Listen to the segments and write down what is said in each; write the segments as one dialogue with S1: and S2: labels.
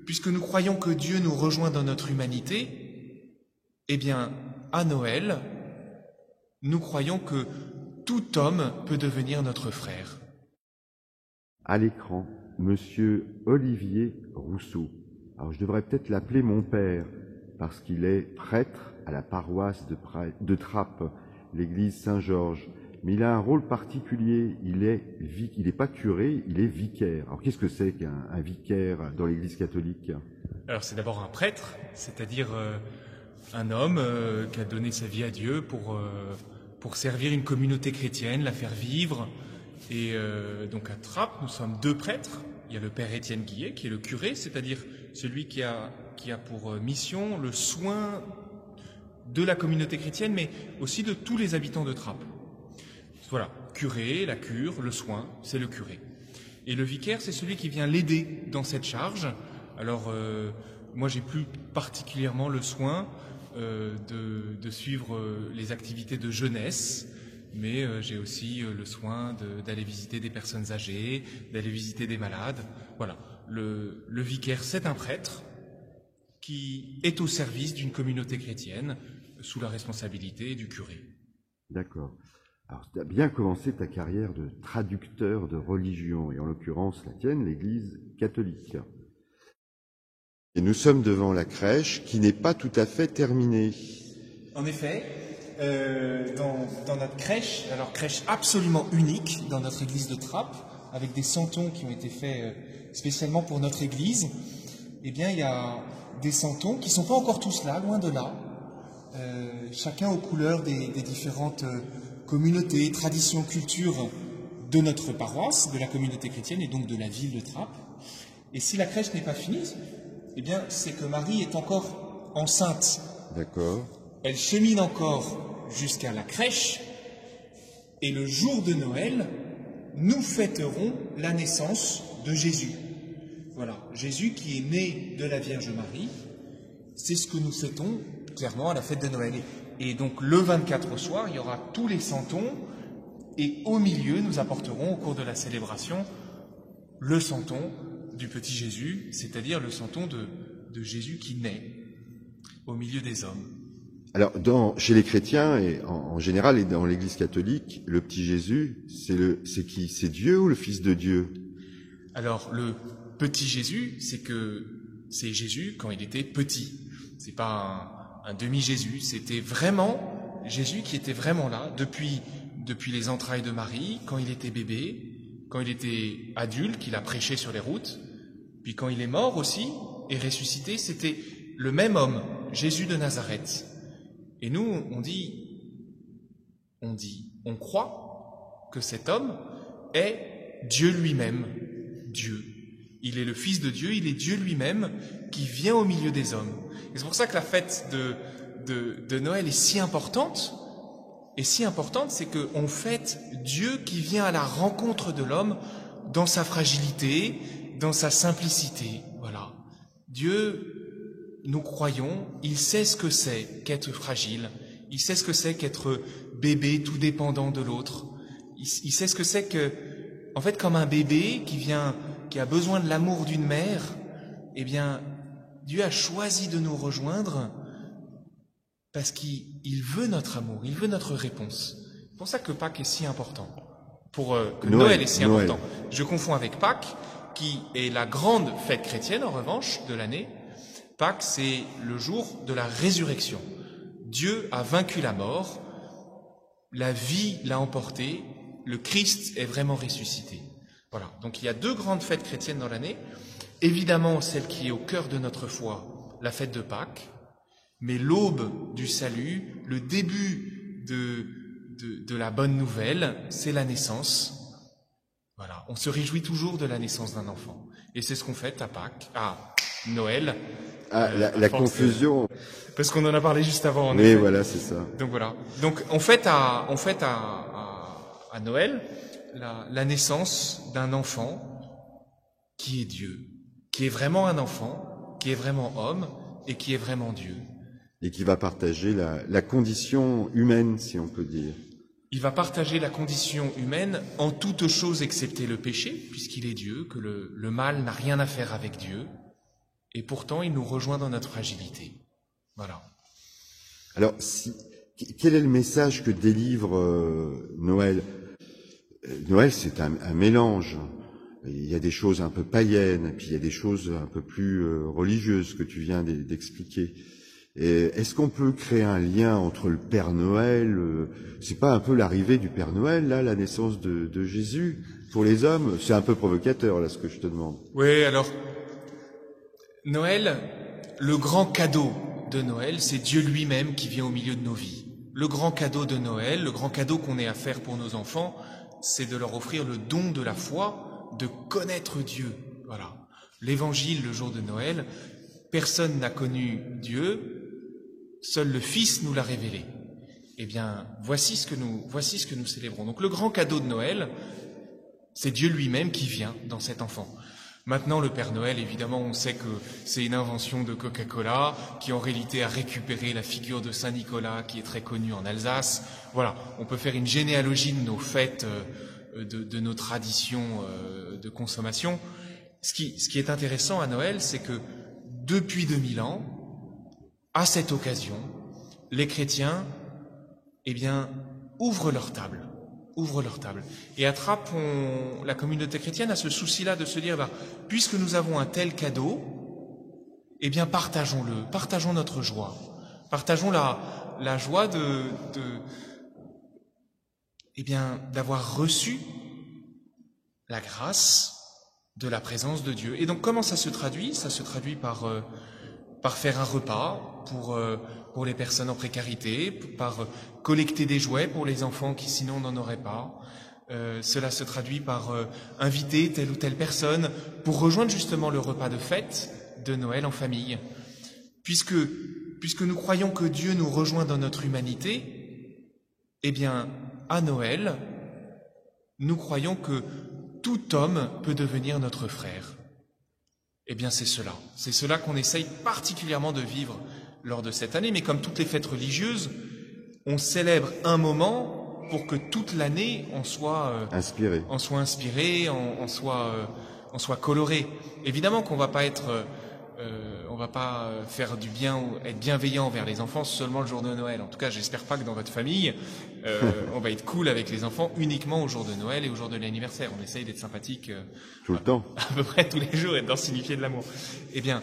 S1: puisque nous croyons que Dieu nous rejoint dans notre humanité, eh bien, à Noël, nous croyons que tout homme peut devenir notre frère.
S2: À l'écran, Monsieur Olivier Rousseau. Alors je devrais peut-être l'appeler mon père, parce qu'il est prêtre à la paroisse de Trappes, l'église Saint-Georges. Mais il a un rôle particulier, il est pas curé, il est vicaire. Alors qu'est-ce que c'est qu'un vicaire dans l'église catholique?
S1: Alors c'est d'abord un prêtre, c'est-à-dire un homme qui a donné sa vie à Dieu pour servir une communauté chrétienne, la faire vivre. Et donc à Trappes, nous sommes 2 prêtres. Il y a le père Étienne Guillet, qui est le curé, c'est-à-dire celui qui a pour mission le soin de la communauté chrétienne, mais aussi de tous les habitants de Trappes. Voilà, curé, la cure, le soin, c'est le curé. Et le vicaire, c'est celui qui vient l'aider dans cette charge. Alors, moi, j'ai plus particulièrement le soin de suivre les activités de jeunesse, mais j'ai aussi le soin d'aller visiter des personnes âgées, d'aller visiter des malades. Voilà, le vicaire, c'est un prêtre qui est au service d'une communauté chrétienne sous la responsabilité du curé.
S2: D'accord. Alors, tu as bien commencé ta carrière de traducteur de religion, et en l'occurrence la tienne, l'Église catholique. Et nous sommes devant la crèche qui n'est pas tout à fait terminée.
S1: En effet, dans notre crèche, alors crèche absolument unique dans notre église de Trappes, avec des santons qui ont été faits spécialement pour notre église, eh bien il y a des santons qui ne sont pas encore tous là, loin de là, chacun aux couleurs des différentes communautés, traditions, cultures de notre paroisse, de la communauté chrétienne et donc de la ville de Trappes. Et si la crèche n'est pas finie, eh bien c'est que Marie est encore enceinte.
S2: D'accord.
S1: Elle chemine encore jusqu'à la crèche, et le jour de Noël, nous fêterons la naissance de Jésus. Voilà, Jésus qui est né de la Vierge Marie, c'est ce que nous fêtons clairement à la fête de Noël. Et donc le 24 au soir, il y aura tous les santons, et au milieu, nous apporterons au cours de la célébration le santon du petit Jésus, c'est-à-dire le santon de Jésus qui naît au milieu des hommes.
S2: Alors, chez les chrétiens, et en général, et dans l'Église catholique, le petit Jésus, c'est qui? C'est Dieu ou le Fils de Dieu?
S1: Alors, le petit Jésus, c'est Jésus quand il était petit. C'est pas un demi-Jésus, c'était vraiment Jésus qui était vraiment là, depuis les entrailles de Marie, quand il était bébé, quand il était adulte, qu'il a prêché sur les routes, puis quand il est mort aussi, et ressuscité, c'était le même homme, Jésus de Nazareth. Et nous, on croit que cet homme est Dieu lui-même, Dieu. Il est le Fils de Dieu, il est Dieu lui-même qui vient au milieu des hommes. Et c'est pour ça que la fête de Noël est si importante. Et si importante, c'est qu'on fête Dieu qui vient à la rencontre de l'homme dans sa fragilité, dans sa simplicité. Voilà. Dieu, nous croyons, il sait ce que c'est qu'être fragile, il sait ce que c'est qu'être bébé tout dépendant de l'autre, il sait ce que c'est que, en fait, comme un bébé qui a besoin de l'amour d'une mère, eh bien, Dieu a choisi de nous rejoindre parce qu'il veut notre amour, il veut notre réponse. C'est pour ça que Pâques est si important, que Noël est si important. Je confonds avec Pâques, qui est la grande fête chrétienne, en revanche, de l'année. Pâques, c'est le jour de la résurrection. Dieu a vaincu la mort, la vie l'a emporté, le Christ est vraiment ressuscité. Voilà, donc il y a 2 grandes fêtes chrétiennes dans l'année. Évidemment, celle qui est au cœur de notre foi, la fête de Pâques, mais l'aube du salut, le début de la bonne nouvelle, c'est la naissance. Voilà, on se réjouit toujours de la naissance d'un enfant. Et c'est ce qu'on fête à Pâques, à Noël.
S2: La confusion.
S1: Parce qu'on en a parlé juste avant.
S2: Oui, voilà, c'est ça.
S1: Donc voilà. Donc on fête à Noël la naissance d'un enfant qui est Dieu, qui est vraiment un enfant, qui est vraiment homme et qui est vraiment Dieu.
S2: Et qui va partager la condition humaine, si on peut dire.
S1: Il va partager la condition humaine en toutes choses excepté le péché, puisqu'il est Dieu, que le mal n'a rien à faire avec Dieu, et pourtant il nous rejoint dans notre fragilité. Voilà.
S2: Alors, quel est le message que délivre Noël? Noël, c'est un mélange. Il y a des choses un peu païennes, puis il y a des choses un peu plus religieuses que tu viens d'expliquer. Est-ce qu'on peut créer un lien entre le Père Noël, c'est pas un peu l'arrivée du Père Noël, là, la naissance de Jésus pour les hommes? C'est un peu provocateur, là, ce que je te demande.
S1: Oui, alors, Noël, le grand cadeau de Noël, c'est Dieu lui-même qui vient au milieu de nos vies. Le grand cadeau de Noël, le grand cadeau qu'on ait à faire pour nos enfants, c'est de leur offrir le don de la foi, de connaître Dieu. Voilà. L'évangile, le jour de Noël, personne n'a connu Dieu, seul le Fils nous l'a révélé. Eh bien, voici ce que nous célébrons. Donc le grand cadeau de Noël, c'est Dieu lui-même qui vient dans cet enfant. Maintenant, le Père Noël, évidemment, on sait que c'est une invention de Coca-Cola, qui en réalité a récupéré la figure de Saint Nicolas, qui est très connue en Alsace. Voilà, on peut faire une généalogie de nos fêtes, de nos traditions de consommation. Ce qui est intéressant à Noël, c'est que depuis 2000 ans, à cette occasion, les chrétiens, eh bien, ouvrent leur table, et attrapent la communauté chrétienne à ce souci-là de se dire, puisque nous avons un tel cadeau, eh bien, partageons-le, partageons notre joie, partageons la joie d'avoir reçu la grâce de la présence de Dieu. Et donc, comment ça se traduit? Ça se traduit par faire un repas pour les personnes en précarité, par collecter des jouets pour les enfants qui sinon n'en auraient pas. Cela se traduit par inviter telle ou telle personne pour rejoindre justement le repas de fête de Noël en famille. Puisque nous croyons que Dieu nous rejoint dans notre humanité, eh bien, à Noël, nous croyons que tout homme peut devenir notre frère. Eh bien, c'est cela qu'on essaye particulièrement de vivre lors de cette année. Mais comme toutes les fêtes religieuses, on célèbre un moment pour que toute l'année on soit inspiré, on soit coloré. Évidemment qu'on va pas on va pas faire du bien ou être bienveillant envers les enfants seulement le jour de Noël. En tout cas, j'espère pas que dans votre famille, on va être cool avec les enfants uniquement au jour de Noël et au jour de l'anniversaire. On essaye d'être sympathique
S2: tout le temps,
S1: à peu près tous les jours, et d'en signifier de l'amour. Eh bien,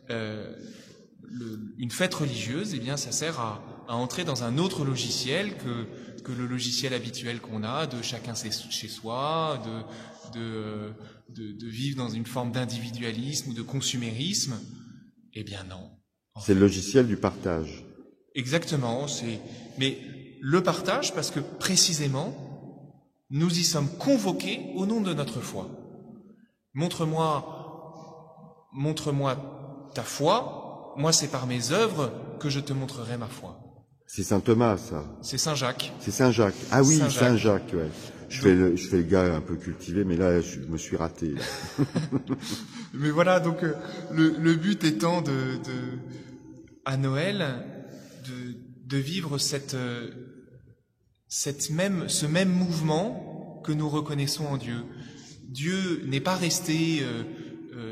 S1: une fête religieuse, eh bien, ça sert à entrer dans un autre logiciel que le logiciel habituel qu'on a, de chacun chez soi, de vivre dans une forme d'individualisme ou de consumérisme. Eh bien non.
S2: C'est le logiciel du partage.
S1: Exactement. Mais le partage, parce que précisément, nous y sommes convoqués au nom de notre foi. Montre-moi ta foi. Moi, c'est par mes œuvres que je te montrerai ma foi.
S2: C'est saint Thomas, ça.
S1: C'est saint Jacques.
S2: C'est saint Jacques. Ah oui, saint Jacques, ouais. Je fais le gars un peu cultivé, mais là, je me suis raté. Là.
S1: Mais voilà, donc le but étant à Noël de vivre ce même mouvement que nous reconnaissons en Dieu. Dieu n'est pas resté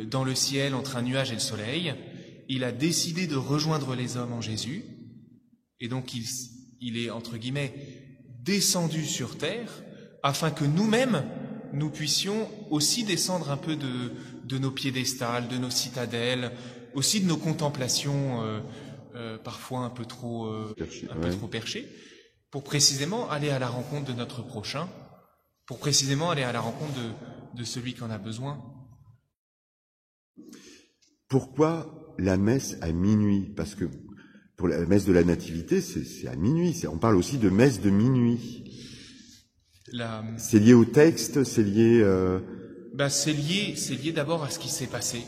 S1: dans le ciel entre un nuage et le soleil. Il a décidé de rejoindre les hommes en Jésus. Et donc il est, entre guillemets, descendu sur terre afin que nous-mêmes, nous puissions aussi descendre un peu de nos piédestals, de nos citadelles, aussi de nos contemplations parfois un peu trop perchées, pour précisément aller à la rencontre de notre prochain, pour précisément aller à la rencontre de celui qui en a besoin.
S2: Pourquoi la messe à minuit? Parce que pour la messe de la Nativité, c'est à minuit. On parle aussi de messe de minuit. C'est lié au texte, c'est lié...
S1: c'est lié d'abord à ce qui s'est passé.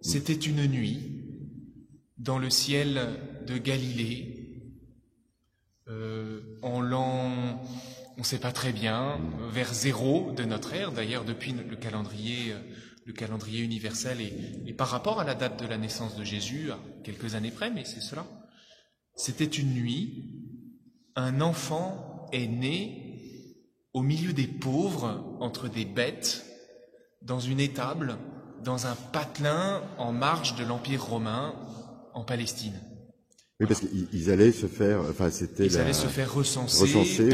S1: C'était une nuit dans le ciel de Galilée, en l'an, on ne sait pas très bien, vers 0 de notre ère, d'ailleurs depuis le calendrier universel et par rapport à la date de la naissance de Jésus, à quelques années près, mais c'est cela. C'était une nuit, un enfant est né au milieu des pauvres, entre des bêtes, dans une étable, dans un patelin en marge de l'Empire romain en Palestine.
S2: Oui, parce qu'ils allaient se faire, enfin c'était
S1: Ils allaient se faire recenser.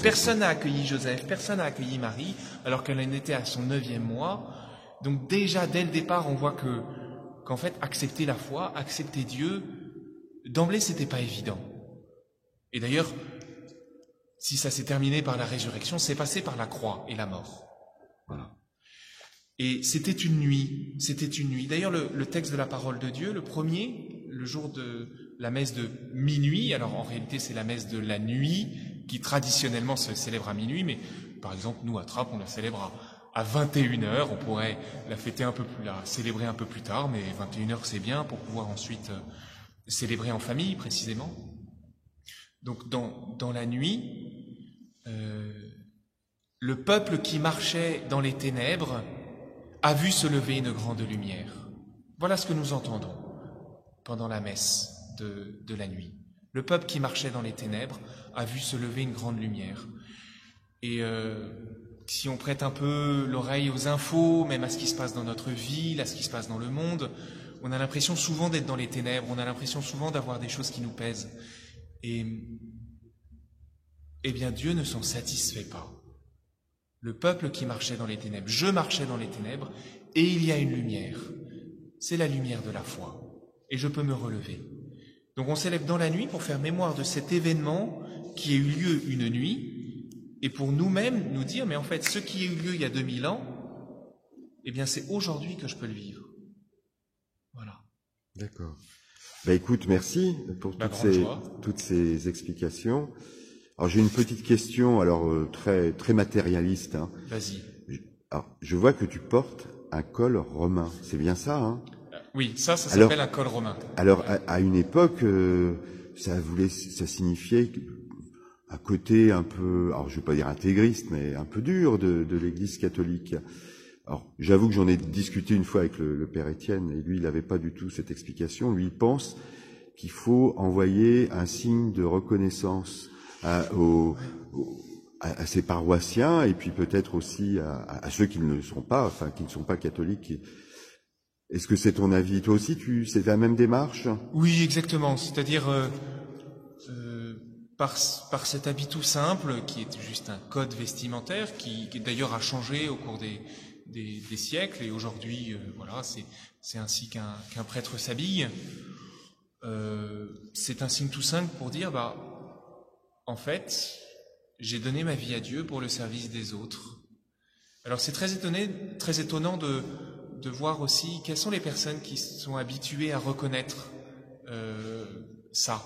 S1: Personne n'a accueilli Joseph, personne n'a accueilli Marie, alors qu'elle en était à son 9e mois. Donc déjà, dès le départ, on voit qu'en fait, accepter la foi, accepter Dieu, d'emblée, c'était pas évident. Et d'ailleurs, si ça s'est terminé par la résurrection, c'est passé par la croix et la mort. Voilà. Et c'était une nuit. D'ailleurs, le texte de la parole de Dieu, le premier, le jour de la messe de minuit, alors en réalité c'est la messe de la nuit, qui traditionnellement se célèbre à minuit, mais par exemple, nous à Trappes, on la célèbre à 21h, on pourrait la célébrer un peu plus tard, mais 21h c'est bien pour pouvoir ensuite célébrer en famille précisément. Donc dans la nuit, le peuple qui marchait dans les ténèbres a vu se lever une grande lumière. Voilà ce que nous entendons pendant la messe de la nuit. Le peuple qui marchait dans les ténèbres a vu se lever une grande lumière. Et si on prête un peu l'oreille aux infos, même à ce qui se passe dans notre ville, à ce qui se passe dans le monde, on a l'impression souvent d'être dans les ténèbres, on a l'impression souvent d'avoir des choses qui nous pèsent. Et eh bien, Dieu ne s'en satisfait pas. Le peuple qui marchait dans les ténèbres, je marchais dans les ténèbres, et il y a une lumière. C'est la lumière de la foi. Et je peux me relever. Donc on célèbre dans la nuit pour faire mémoire de cet événement qui a eu lieu une nuit, et pour nous-mêmes nous dire, mais en fait, ce qui a eu lieu il y a 2000 ans, eh bien c'est aujourd'hui que je peux le vivre. Voilà.
S2: D'accord. Écoute, merci pour toutes ces explications. Alors j'ai une petite question, très très matérialiste. Hein.
S1: Vas-y.
S2: Alors, je vois que tu portes un col romain, c'est bien ça, hein?
S1: Oui, ça s'appelle un col romain.
S2: Alors à une époque, ça signifiait un côté un peu, alors je vais pas dire intégriste, mais un peu dur de l'Église catholique. Alors j'avoue que j'en ai discuté une fois avec le père Étienne, et lui il n'avait pas du tout cette explication. Lui il pense qu'il faut envoyer un signe de reconnaissance à ses paroissiens, et puis peut-être aussi à ceux qui ne sont pas, qui ne sont pas catholiques. Est-ce que c'est ton avis? Toi aussi, c'est la même démarche?
S1: Oui, exactement. C'est-à-dire par cet habit tout simple, qui est juste un code vestimentaire, qui d'ailleurs a changé au cours des siècles, et aujourd'hui, voilà, c'est ainsi qu'un prêtre s'habille. C'est un signe tout simple pour dire, en fait, j'ai donné ma vie à Dieu pour le service des autres. Alors c'est très étonnant de voir aussi quelles sont les personnes qui sont habituées à reconnaître ça.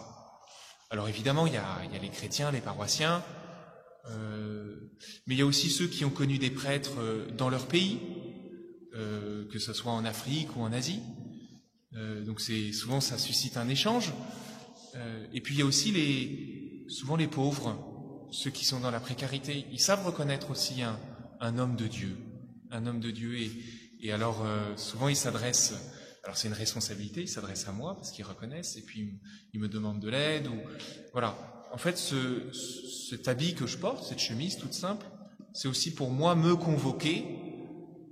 S1: Alors évidemment, il y a les chrétiens, les paroissiens, mais il y a aussi ceux qui ont connu des prêtres dans leur pays, que ce soit en Afrique ou en Asie. Donc souvent ça suscite un échange. Et puis il y a aussi souvent les pauvres, ceux qui sont dans la précarité. Ils savent reconnaître aussi un homme de Dieu, et alors souvent ils s'adressent. Alors c'est une responsabilité, ils s'adressent à moi parce qu'ils reconnaissent, et puis ils me demandent de l'aide. Voilà. En fait, cet habit que je porte, cette chemise toute simple, c'est aussi pour moi me convoquer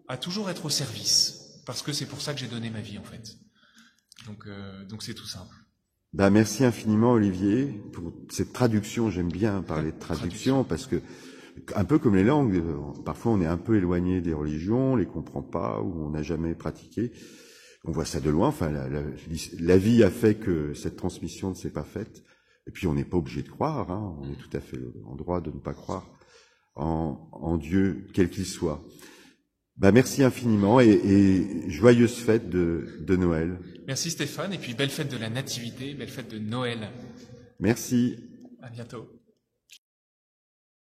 S1: à toujours être au service, parce que c'est pour ça que j'ai donné ma vie en fait. Donc c'est tout simple.
S2: Merci infiniment Olivier pour cette traduction. J'aime bien parler de traduction parce que, un peu comme les langues, parfois on est un peu éloigné des religions, on les comprend pas ou on n'a jamais pratiqué. On voit ça de loin. Enfin, la vie a fait que cette transmission ne s'est pas faite. Et puis on n'est pas obligé de croire. Hein. On est tout à fait en droit de ne pas croire en Dieu, quel qu'il soit. Merci infiniment et joyeuse fête de Noël.
S1: Merci Stéphane, et puis belle fête de la Nativité, belle fête de Noël.
S2: Merci.
S1: À bientôt.